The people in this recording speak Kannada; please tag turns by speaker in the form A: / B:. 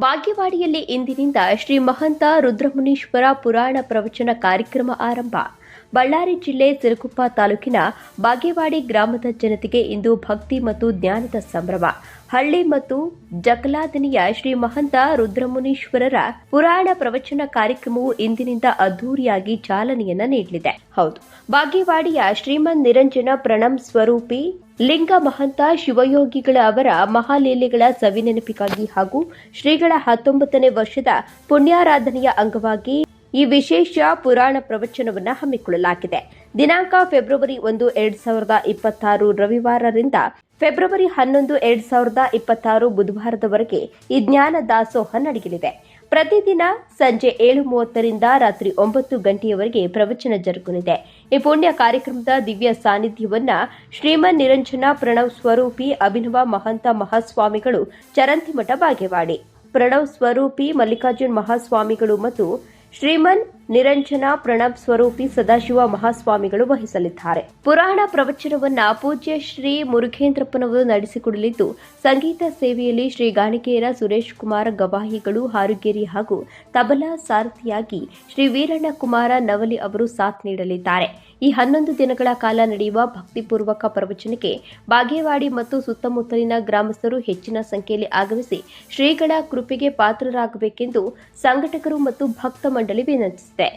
A: ಬಾಗೇವಾಡಿಯಲ್ಲಿ ಇಂದಿನಿಂದ ಶ್ರೀ ಮಹಂತ ರುದ್ರಮುನೀಶ್ವರ ಪುರಾಣ ಪ್ರವಚನ ಕಾರ್ಯಕ್ರಮ ಆರಂಭ. ಬಳ್ಳಾರಿ ಜಿಲ್ಲೆ ಸಿರುಗುಪ್ಪ ತಾಲೂಕಿನ ಬಾಗೇವಾಡಿ ಗ್ರಾಮದ ಜನತೆಗೆ ಇಂದು ಭಕ್ತಿ ಮತ್ತು ಜ್ಞಾನದ ಸಂಭ್ರಮ. ಹಳ್ಳಿ ಮತ್ತು ಜಕಲಾದನಿಯ ಶ್ರೀ ಮಹಂತ ರುದ್ರಮುನೀಶ್ವರರ ಪುರಾಣ ಪ್ರವಚನ ಕಾರ್ಯಕ್ರಮವು ಇಂದಿನಿಂದ ಅದ್ದೂರಿಯಾಗಿ ಚಾಲನೆಯನ್ನ ನೀಡಲಿದೆ. ಹೌದು, ಬಾಗೇವಾಡಿಯ ಶ್ರೀಮನ್ ನಿರಂಜನ ಪ್ರಣಮ್ ಸ್ವರೂಪಿ ಲಿಂಗ ಮಹಂತ ಶಿವಯೋಗಿಗಳ ಅವರ ಮಹಾಲೀಲೆಗಳ ಸವಿನೆನಪಿಗಾಗಿ ಹಾಗೂ ಶ್ರೀಗಳ 19ನೇ ವರ್ಷದ ಪುಣ್ಯಾರಾಧನೆಯ ಅಂಗವಾಗಿ ಈ ವಿಶೇಷ ಪುರಾಣ ಪ್ರವಚನವನ್ನು ಹಮ್ಮಿಕೊಳ್ಳಲಾಗಿದೆ. ದಿನಾಂಕ ಫೆಬ್ರವರಿ 1, 2026 ರವಿವಾರರಿಂದ ಫೆಬ್ರವರಿ 11, 2026 ಬುಧವಾರದವರೆಗೆ ಈ ಜ್ಞಾನ ದಾಸೋಹ ನಡೆಯಲಿದೆ. ಪ್ರತಿದಿನ ಸಂಜೆ 7:30ರಿಂದ ರಾತ್ರಿ 9 ಗಂಟೆಯವರೆಗೆ ಪ್ರವಚನ ಜರುಗಲಿದೆ. ಈ ಪುಣ್ಯ ಕಾರ್ಯಕ್ರಮದ ದಿವ್ಯ ಸಾನ್ನಿಧ್ಯವನ್ನ ಶ್ರೀಮನ್ ನಿರಂಜನ ಪ್ರಣವ್ ಸ್ವರೂಪಿ ಅಭಿನವ ಮಹಂತ ಮಹಾಸ್ವಾಮಿಗಳು ಚರಂತಿಮಠ ಬಾಗೇವಾಡಿ, ಪ್ರಣವ್ ಸ್ವರೂಪಿ ಮಲ್ಲಿಕಾರ್ಜುನ್ ಮಹಾಸ್ವಾಮಿಗಳು ಮತ್ತು ಶ್ರೀಮನ್ ನಿರಂಜನ ಪ್ರಣಬ್ ಸ್ವರೂಪಿ ಸದಾಶಿವ ಮಹಾಸ್ವಾಮಿಗಳು ವಹಿಸಲಿದ್ದಾರೆ. ಪುರಾಣ ಪ್ರವಚನವನ್ನ ಪೂಜ್ಯ ಶ್ರೀ ಮುರುಘೇಂದ್ರಪ್ಪನವರು ನಡೆಸಿಕೊಡಲಿದ್ದು, ಸಂಗೀತ ಸೇವೆಯಲ್ಲಿ ಶ್ರೀ ಗಾಣಿಗೆಯರ ಸುರೇಶ್ ಕುಮಾರ್ ಗವಾಹಿಗಳು, ಹಾರುಗೇರಿ ಹಾಗೂ ತಬಲಾ ಸಾರಥಿಯಾಗಿ ಶ್ರೀ ವೀರಣ್ಣ ಕುಮಾರ ನವಲಿ ಅವರು ಸಾಥ್ ನೀಡಲಿದ್ದಾರೆ. ಈ 11 ದಿನಗಳ ಕಾಲ ನಡೆಯುವ ಭಕ್ತಿಪೂರ್ವಕ ಪ್ರವಚನಕ್ಕೆ ಬಾಗೇವಾಡಿ ಮತ್ತು ಸುತ್ತಮುತ್ತಲಿನ ಗ್ರಾಮಸ್ಥರು ಹೆಚ್ಚಿನ ಸಂಖ್ಯೆಯಲ್ಲಿ ಆಗಮಿಸಿ ಶ್ರೀಗಳ ಕೃಪೆಗೆ ಪಾತ್ರರಾಗಬೇಕೆಂದು ಸಂಘಟಕರು ಮತ್ತು ಭಕ್ತ ಮಂಡಳಿ ವಿನಂತಿಸಿದೆ.